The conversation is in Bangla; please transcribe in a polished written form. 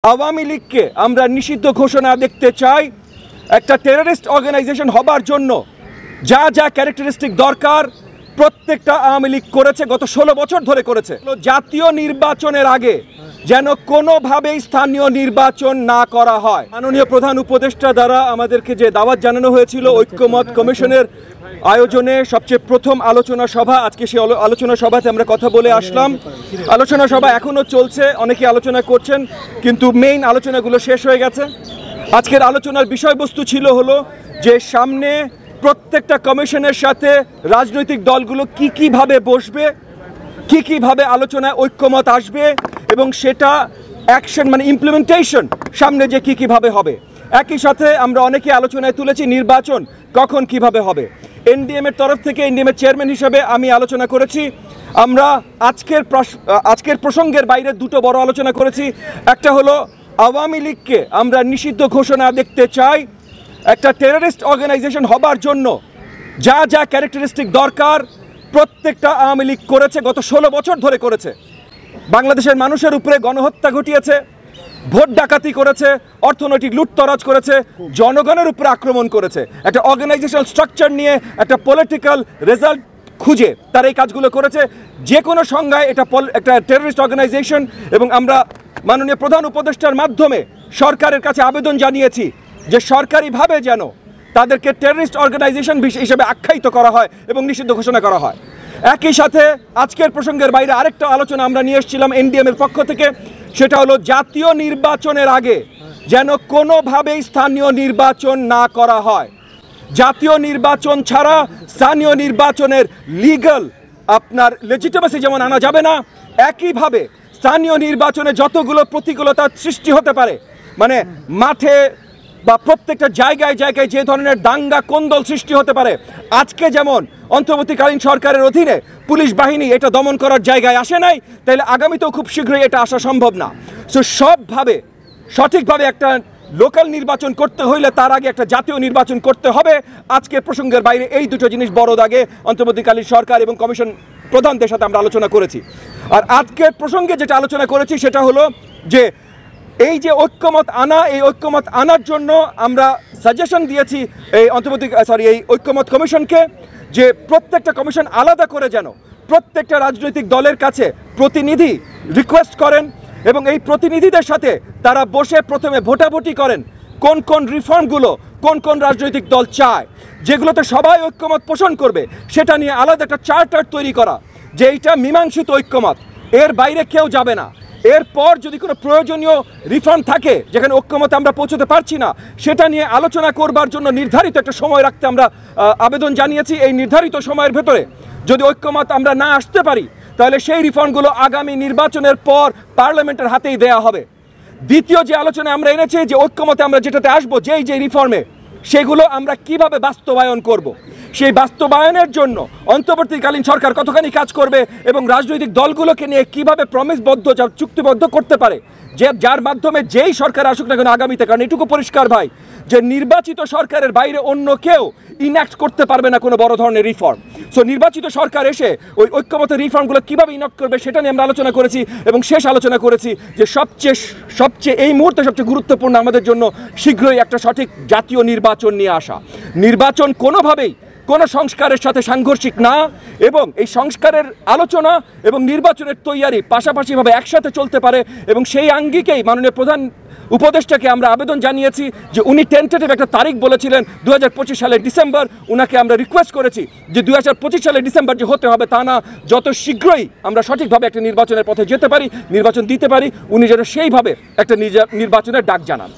আওয়ামী লীগকে আমরা নিষিদ্ধ ঘোষণা দেখতে চাই। একটা টেররিস্ট অর্গানাইজেশন হবার জন্য যা যা ক্যারেক্টারিস্টিক দরকার প্রত্যেকটা আওয়ামী লীগ করেছে, গত 16 বছর ধরে করেছে। জাতীয় নির্বাচনের আগে যেন কোনোভাবেই স্থানীয় নির্বাচন না করা হয়। মাননীয় প্রধান উপদেষ্টা দ্বারা আমাদেরকে যে দাওয়াত জানানো হয়েছিল ঐক্যমত কমিশনের আয়োজনে সবচেয়ে প্রথম আলোচনা সভা, আজকে সেই আলোচনা সভাতে আমরা কথা বলে আসলাম। আলোচনা সভা এখনও চলছে, অনেকে আলোচনা করছেন, কিন্তু মেইন আলোচনাগুলো শেষ হয়ে গেছে। আজকের আলোচনার বিষয়বস্তু ছিল হলো যে সামনে প্রত্যেকটা কমিশনের সাথে রাজনৈতিক দলগুলো কীভাবে বসবে, কীভাবে আলোচনায় ঐক্যমত আসবে এবং সেটা অ্যাকশন মানে ইমপ্লিমেন্টেশন সামনে যে কীভাবে হবে। একই সাথে আমরা অনেকে আলোচনায় তুলেছি নির্বাচন কখন কিভাবে হবে। এনডিএমের তরফ থেকে এনডিএমের চেয়ারম্যান হিসেবে আমি আলোচনা করেছি। আমরা আজকের প্রসঙ্গের বাইরে দুটো বড় আলোচনা করেছি। একটা হলো আওয়ামী লীগকে আমরা নিষিদ্ধ ঘোষণা দেখতে চাই। একটা টেররিস্ট অর্গানাইজেশন হবার জন্য যা যা ক্যারেক্টারিস্টিক দরকার প্রত্যেকটা আওয়ামী লীগ করেছে, গত 16 বছর ধরে করেছে। বাংলাদেশের মানুষের উপরে গণহত্যা ঘটিয়েছে, ভোট ডাকাতি করেছে, অর্থনৈতিক লুটতরাজ করেছে, জনগণের উপরে আক্রমণ করেছে। একটা অর্গানাইজেশনাল স্ট্রাকচার নিয়ে একটা পলিটিক্যাল রেজাল্ট খুঁজে তারা এই কাজগুলো করেছে। যে কোনো সংজ্ঞায় এটা একটা টেররিস্ট অর্গানাইজেশন। এবং আমরা মাননীয় প্রধান উপদেষ্টার মাধ্যমে সরকারের কাছে আবেদন জানিয়েছি যে সরকারিভাবে যেন তাদেরকে টেররিস্ট অর্গানাইজেশন হিসেবে আখ্যায়িত করা হয় এবং নিষিদ্ধ ঘোষণা করা হয়। একই সাথে আজকের প্রসঙ্গের বাইরে আরেকটা আলোচনা আমরা নিয়ে এসেছিলাম এনডিএমের পক্ষ থেকে, সেটা হলো জাতীয় নির্বাচনের আগে যেন কোনোভাবেই স্থানীয় নির্বাচন না করা হয়। জাতীয় নির্বাচন ছাড়া স্থানীয় নির্বাচনের লিগ্যাল আপনার লেজিটিমেসি যেমন আনা যাবে না, একইভাবে স্থানীয় নির্বাচনে যতগুলো প্রতিকূলতার সৃষ্টি হতে পারে, মানে মাঠে বা প্রত্যেকটা জায়গায় জায়গায় যে ধরনের দাঙ্গা কোন্দল সৃষ্টি হতে পারে, আজকে যেমন অন্তর্বর্তীকালীন সরকারের অধীনে পুলিশ বাহিনী এটা দমন করার জায়গায় আসে নাই, তাহলে আগামীতেও খুব শীঘ্রই এটা আসা সম্ভব না। সো সবভাবে সঠিকভাবে একটা লোকাল নির্বাচন করতে হইলে তার আগে একটা জাতীয় নির্বাচন করতে হবে। আজকে প্রসঙ্গের বাইরে এই দুটো জিনিস বড় দাগে অন্তর্বর্তীকালীন সরকার এবং কমিশন প্রধানদের সাথে আমরা আলোচনা করেছি। আর আজকের প্রসঙ্গে যেটা আলোচনা করেছি সেটা হলো যে এই যে ঐক্যমত আনা, এই ঐক্যমত আনার জন্য আমরা সাজেশন দিয়েছি এই এই ঐক্যমত কমিশনকে যে প্রত্যেকটা কমিশন আলাদা করে যেন প্রত্যেকটা রাজনৈতিক দলের কাছে প্রতিনিধি রিকোয়েস্ট করেন এবং এই প্রতিনিধিদের সাথে তারা বসে প্রথমে ভোটাভুটি করেন কোন কোন রিফর্মগুলো কোন কোন রাজনৈতিক দল চায়, যেগুলোতে সবাই ঐক্যমত পোষণ করবে, সেটা নিয়ে আলাদা একটা চার্টার তৈরি করা যে এইটা মীমাংসিত ঐক্যমত, এর বাইরে কেউ যাবে না। এরপর যদি কোনো প্রয়োজনীয় রিফর্ম থাকে যেখানে ঐক্যমতে আমরা পৌঁছতে পারছি না, সেটা নিয়ে আলোচনা করবার জন্য নির্ধারিত একটা সময় রাখতে আমরা আবেদন জানিয়েছি। এই নির্ধারিত সময়ের ভেতরে যদি ঐক্যমত আমরা না আসতে পারি তাহলে সেই রিফর্মগুলো আগামী নির্বাচনের পর পার্লামেন্টের হাতেই দেয়া হবে। দ্বিতীয় যে আলোচনা আমরা এনেছি যে ঐক্যমতে আমরা যেটাতে আসবো, যে রিফর্মে সেগুলো আমরা কিভাবে বাস্তবায়ন করব, সেই বাস্তবায়নের জন্য অন্তর্বর্তীকালীন সরকার কতখানি কাজ করবে এবং রাজনৈতিক দলগুলোকে নিয়ে কিভাবে প্রমিসবদ্ধ চুক্তিবদ্ধ করতে পারে যার মাধ্যমে যেই সরকার আসুক না কেন আগামীতে, কারণ এটুকু পরিষ্কার ভাই যে নির্বাচিত সরকারের বাইরে অন্য কেউ ইনঅ্যাক্ট করতে পারবে না কোনো বড় ধরনের রিফর্ম। সো নির্বাচিত সরকার এসে ওই ঐক্যমতের রিফর্মগুলো কীভাবে ইনঅ্যাক্ট করবে সেটা নিয়ে আমরা আলোচনা করেছি এবং শেষ আলোচনা করেছি যে সবচেয়ে এই মুহূর্তে সবচেয়ে গুরুত্বপূর্ণ আমাদের জন্য শীঘ্রই একটা সঠিক জাতীয় নির্বাচন নিয়ে আসা। নির্বাচন কোনোভাবেই কোনো সংস্কারের সাথে সাংঘর্ষিক না এবং এই সংস্কারের আলোচনা এবং নির্বাচনের তৈয়ারি পাশাপাশিভাবে একসাথে চলতে পারে এবং সেই আঙ্গিকেই মাননীয় প্রধান উপদেষ্টাকে আমরা আবেদন জানিয়েছি যে উনি টেন্টেটিভ একটা তারিখ বলেছিলেন 2025 সালের ডিসেম্বর। উনাকে আমরা রিকোয়েস্ট করেছি যে 2025 সালের ডিসেম্বর যে হতে হবে তা না, যত শীঘ্রই আমরা সঠিকভাবে একটা নির্বাচনের পথে যেতে পারি, নির্বাচন দিতে পারি, উনি যেন সেইভাবে একটা নির্বাচনের ডাক জানান।